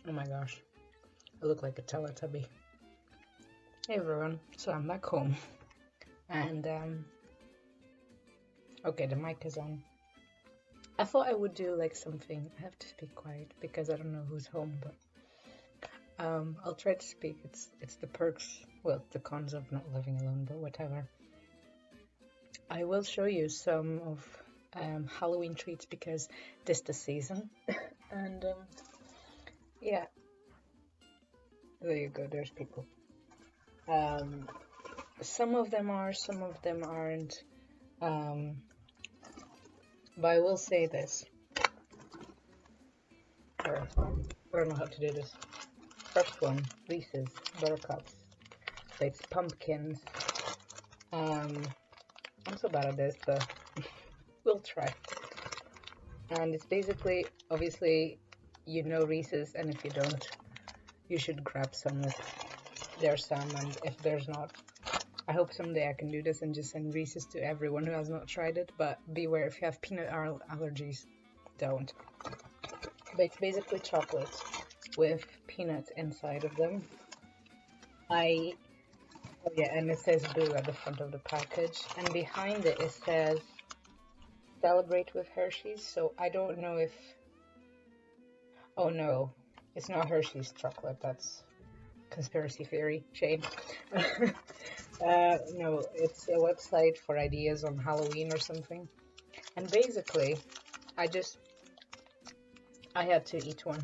Oh my gosh, I look like a Teletubby. Hey everyone, so I'm back home, and okay, the mic is on. I thought I would do like something. I have to speak quiet because I don't know who's home, but I'll try to speak. It's the perks, well, the cons of not living alone, but whatever. I will show you some of Halloween treats because this the season, and yeah, there you go. There's people. Some of them are, some of them aren't. But I will say this. Or, I don't know how to do this. First one, Reese's Buttercups. So it's pumpkins. I'm so bad at this, but we'll try. And it's basically, obviously, you know Reese's, and if you don't, you should grab some if there's some, and if there's not, I hope someday I can do this and just send Reese's to everyone who has not tried it, but beware, if you have peanut allergies, don't. But it's basically chocolate with peanuts inside of them. Oh yeah, and it says boo at the front of the package, and behind it, it says celebrate with Hershey's, so I don't know if, oh no, it's not Hershey's chocolate, that's conspiracy theory, shame. No, it's a website for ideas on Halloween or something. And basically, I had to eat one.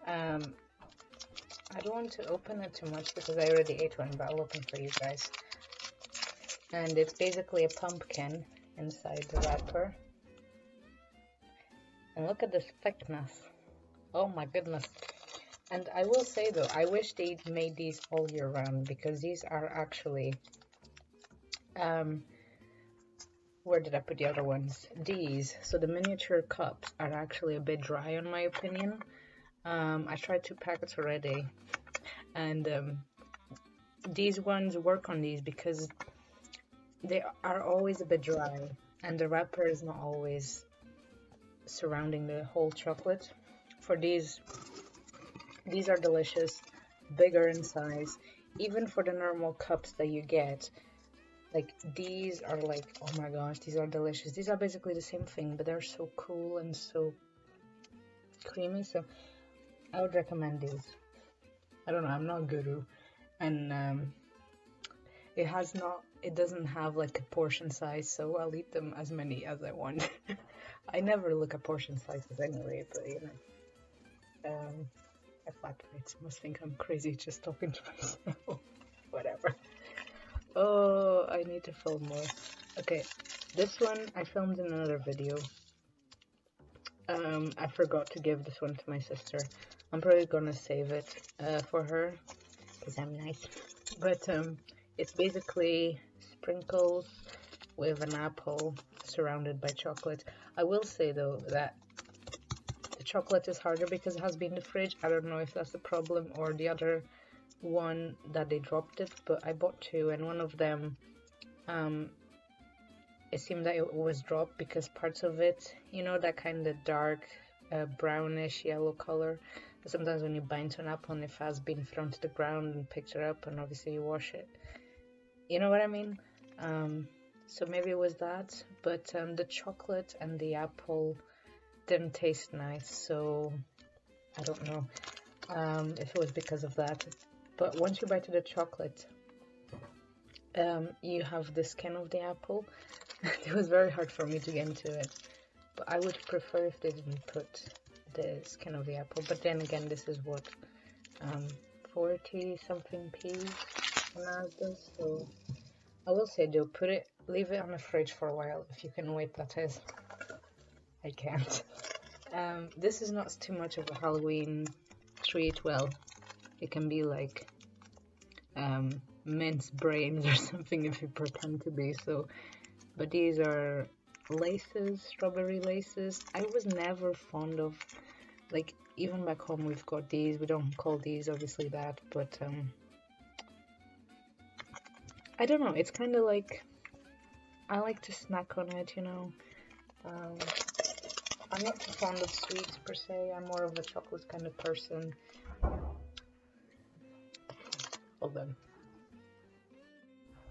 I don't want to open it too much because I already ate one, but I'll open for you guys. And it's basically a pumpkin inside the wrapper. And look at this thickness. Oh my goodness. And I will say though, I wish they made these all year round because these are actually, where did I put the other ones? These, so the miniature cups are actually a bit dry in my opinion. I tried 2 packets already, and these ones work on these because they are always a bit dry and the wrapper is not always surrounding the whole chocolate. For these are delicious, bigger in size, even for the normal cups that you get. Like these are like, oh my gosh, these are delicious. These are basically the same thing, but they're so cool and so creamy, so I would recommend these. I don't know, I'm not guru, and it doesn't have like a portion size, so I'll eat them as many as I want. I never look at portion sizes anyway, but you know, my flatmates must think I'm crazy just talking to myself. Whatever. Oh, I need to film more. Okay, this one I filmed in another video. I forgot to give this one to my sister. I'm probably gonna save it for her because I'm nice. But it's basically sprinkles with an apple surrounded by chocolate. I will say though that the chocolate is harder because it has been in the fridge. I don't know if that's the problem or the other one that they dropped it, but I bought 2 and one of them it seemed that it was dropped because parts of it, you know, that kind of dark brownish yellow color. Sometimes when you bite into an apple and it has been thrown to the ground and picked it up and obviously you wash it, you know what I mean? So maybe it was that, but the chocolate and the apple didn't taste nice, so I don't know if it was because of that. But once you bite into the chocolate, you have the skin of the apple. It was very hard for me to get into it, but I would prefer if they didn't put the skin of the apple. But then again, this is what 40 something P's on Asda, so I will say do leave it on the fridge for a while if you can wait, that is. I can't. This is not too much of a Halloween treat. Well, it can be like minced brains or something if you pretend to be, so. But these are laces, strawberry laces. I was never fond of, like, even back home we've got these. We don't call these obviously that, but I don't know. It's kind of like, I like to snack on it, you know. I'm not too fond of sweets per se. I'm more of a chocolate kind of person. Hold on.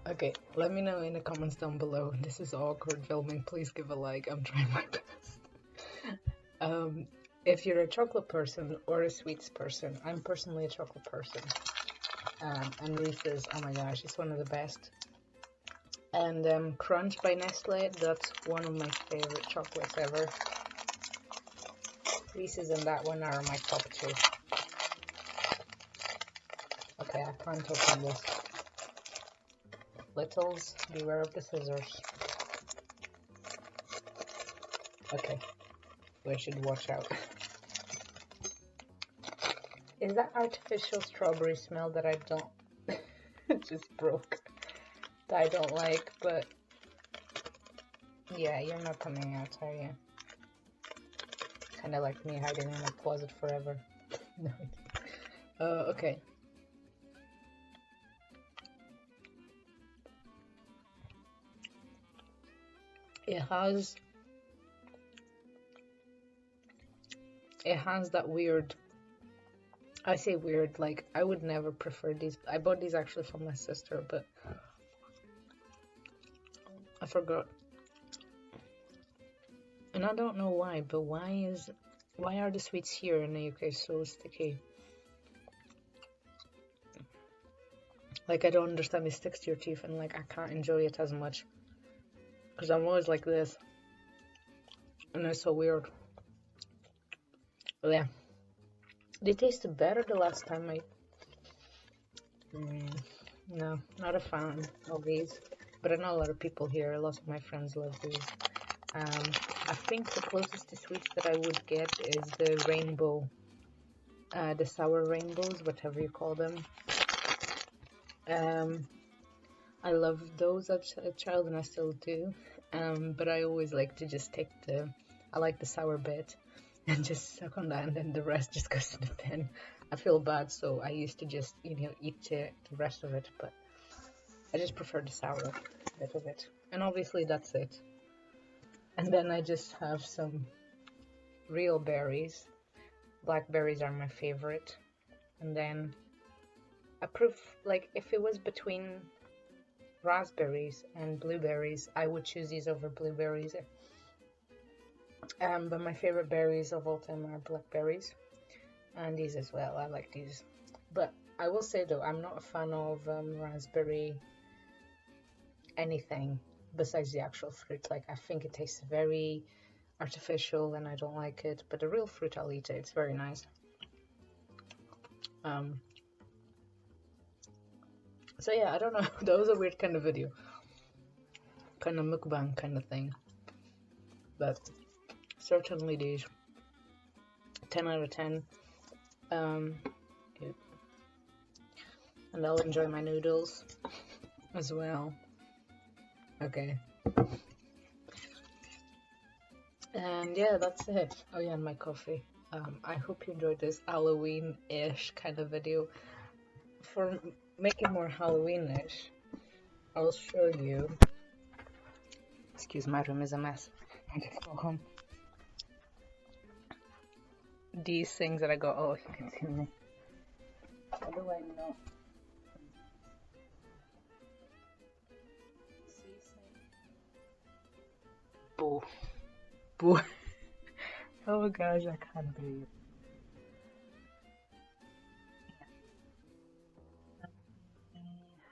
Okay, let me know in the comments down below. This is awkward filming. Please give a like. I'm trying my best. If you're a chocolate person or a sweets person, I'm personally a chocolate person. And Reese's, oh my gosh, it's one of the best. And Crunch by Nestle, that's one of my favorite chocolates ever. Reese's and that one are my top two. Okay, I can't open this. Littles, beware of the scissors. Okay, we should watch out. Is that artificial strawberry smell that I don't... it just broke. That I don't like, but... yeah, you're not coming out, are you? Kinda like me hiding in my closet forever. No. Okay. It has that weird, I say weird, like I would never prefer these. I bought these actually from my sister, but I forgot. And I don't know why, but why are the sweets here in the UK so sticky? Like I don't understand, it sticks to your teeth and like I can't enjoy it as much. Because I'm always like this. And it's so weird. But yeah. They tasted better the last time no, not a fan of these. But I know a lot of people here, a lot of my friends love these. I think the closest to sweets that I would get is the rainbow. The sour rainbows, whatever you call them. I loved those as a child and I still do. But I always like to just take I like the sour bit and just suck on that and then the rest just goes to the bin. I feel bad, so I used to just, eat the rest of it, but I just prefer the sour bit of it. And obviously that's it. And then I just have some real berries. Blackberries are my favorite. And then like if it was between raspberries and blueberries, I would choose these over blueberries. But my favorite berries of all time are blackberries, and these as well. I like these. But I will say though, I'm not a fan of raspberry anything besides the actual fruit. Like I think it tastes very artificial and I don't like it, but the real fruit I'll eat it. It's very nice. So yeah, I don't know. That was a weird kind of video, kind of mukbang kind of thing, but certainly these 10 out of 10. And I'll enjoy my noodles as well. Okay. And yeah, that's it. Oh yeah, and my coffee. I hope you enjoyed this Halloween-ish kind of video. For making more Halloween-ish, I'll show you. Excuse, my room is a mess. I just go home. These things that I got. Oh, you can see me. How do I know? Boo. Boo. Oh gosh, I can't breathe.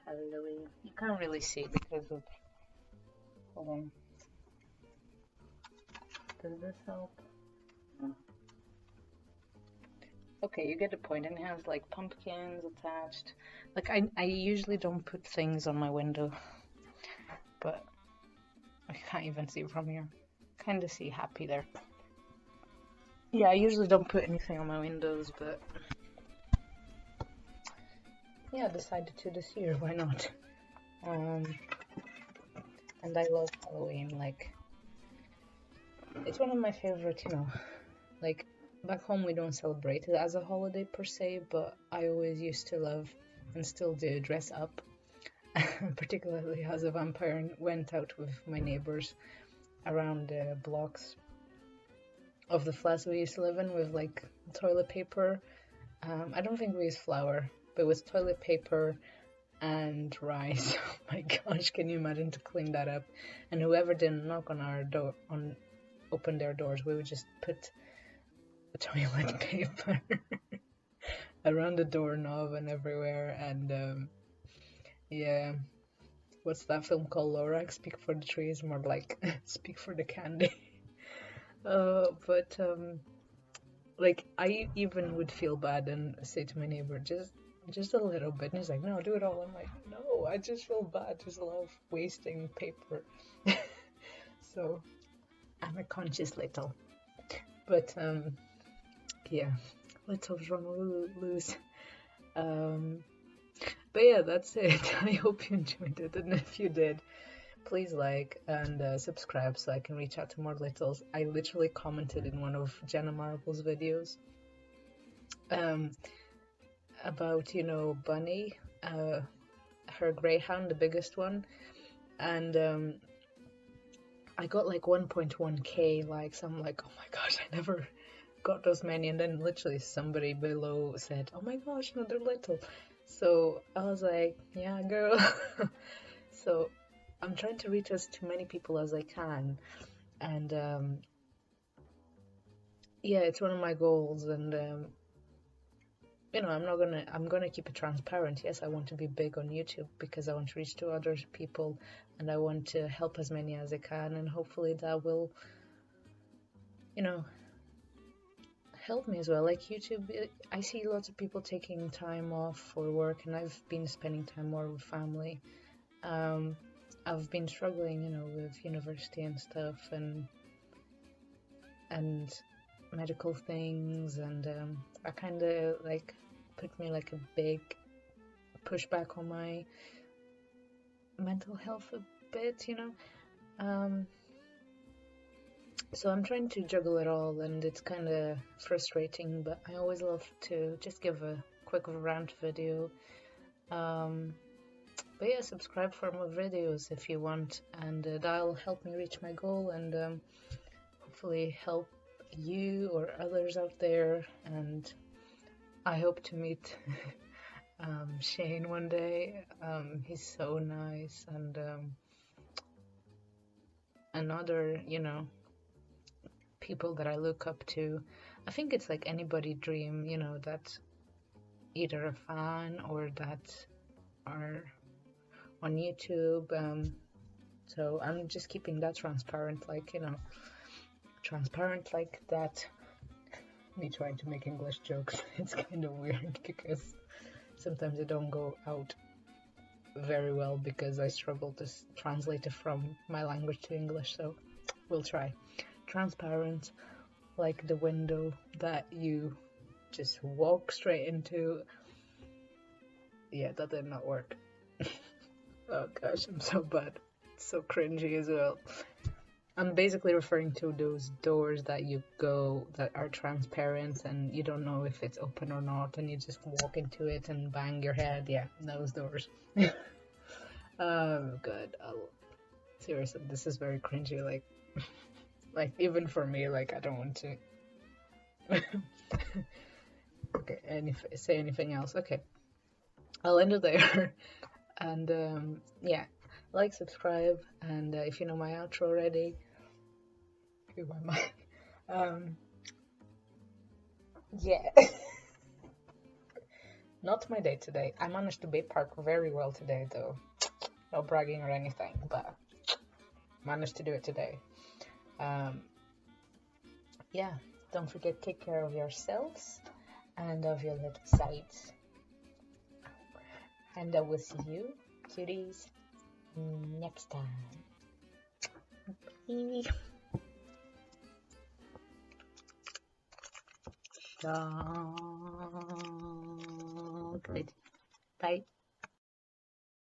Halloween. You can't really see because of... Hold on. Does this help? No. Okay, you get the point. And it has like pumpkins attached. Like I usually don't put things on my window, but I can't even see from here. Kind of see happy there. Yeah, I usually don't put anything on my windows, but yeah, I decided to this year. Why not? And I love Halloween. Like, it's one of my favorite. Like back home we don't celebrate it as a holiday per se, but I always used to love and still do dress up. Particularly as a vampire, and went out with my neighbors around the blocks of the flats we used to live in with like toilet paper. I don't think we used flour, but with toilet paper and rice. Oh my gosh, can you imagine to clean that up? And whoever didn't knock on our door, open their doors, we would just put the toilet paper around the doorknob and everywhere. And yeah, what's that film called? Lorax, Speak for the Trees, more like Speak for the Candy. But like I even would feel bad and say to my neighbor, just a little bit, and he's like, no, do it all. I'm like, no, I just feel bad, just love wasting paper. So I'm a conscious little, but yeah, littles run loose. But yeah, that's it. I hope you enjoyed it, and if you did, please like and subscribe so I can reach out to more littles. I literally commented in one of Jenna Marbles' videos about, you know, Bunny, her greyhound, the biggest one, and I got like 1.1k likes. I'm like, oh my gosh, I never got those many. And then literally somebody below said, oh my gosh, no, they're little. So I was like, yeah, girl. So I'm trying to reach as to many people as I can, and yeah, it's one of my goals. And you know, I'm gonna keep it transparent. Yes, I want to be big on YouTube because I want to reach to other people, and I want to help as many as I can, and hopefully that will, you know, help me as well. Like YouTube, I see lots of people taking time off for work, and I've been spending time more with family. I've been struggling, you know, with university and stuff, and medical things, and that kind of like put me like a big pushback on my mental health a bit, you know. So I'm trying to juggle it all, and it's kind of frustrating, but I always love to just give a quick rant video. But yeah, subscribe for more videos if you want, and that'll help me reach my goal, and hopefully help you or others out there. And I hope to meet Shane one day. He's so nice, and another, you know, people that I look up to. I think it's like anybody dream, you know, that either a fan or that are on YouTube. So I'm just keeping that transparent, like, you know, transparent like that. Me trying to make English jokes, it's kind of weird because sometimes they don't go out very well because I struggle to translate it from my language to English, so we'll try. Transparent like the window that you just walk straight into. Yeah, that did not work. Oh gosh, I'm so bad. It's so cringy as well. I'm basically referring to those doors that you go that are transparent and you don't know if it's open or not, and you just walk into it and bang your head. Yeah, those doors. Oh god, seriously, this is very cringy. Like even for me, like I don't want to. Okay, say anything else? Okay, I'll end it there. And yeah, like, subscribe, and if you know my outro already, who am I? Yeah. Not my day today. I managed to be park very well today, though. No bragging or anything, but managed to do it today. Yeah, don't forget to take care of yourselves and of your little sides. And I will see you, cuties, next time. Bye.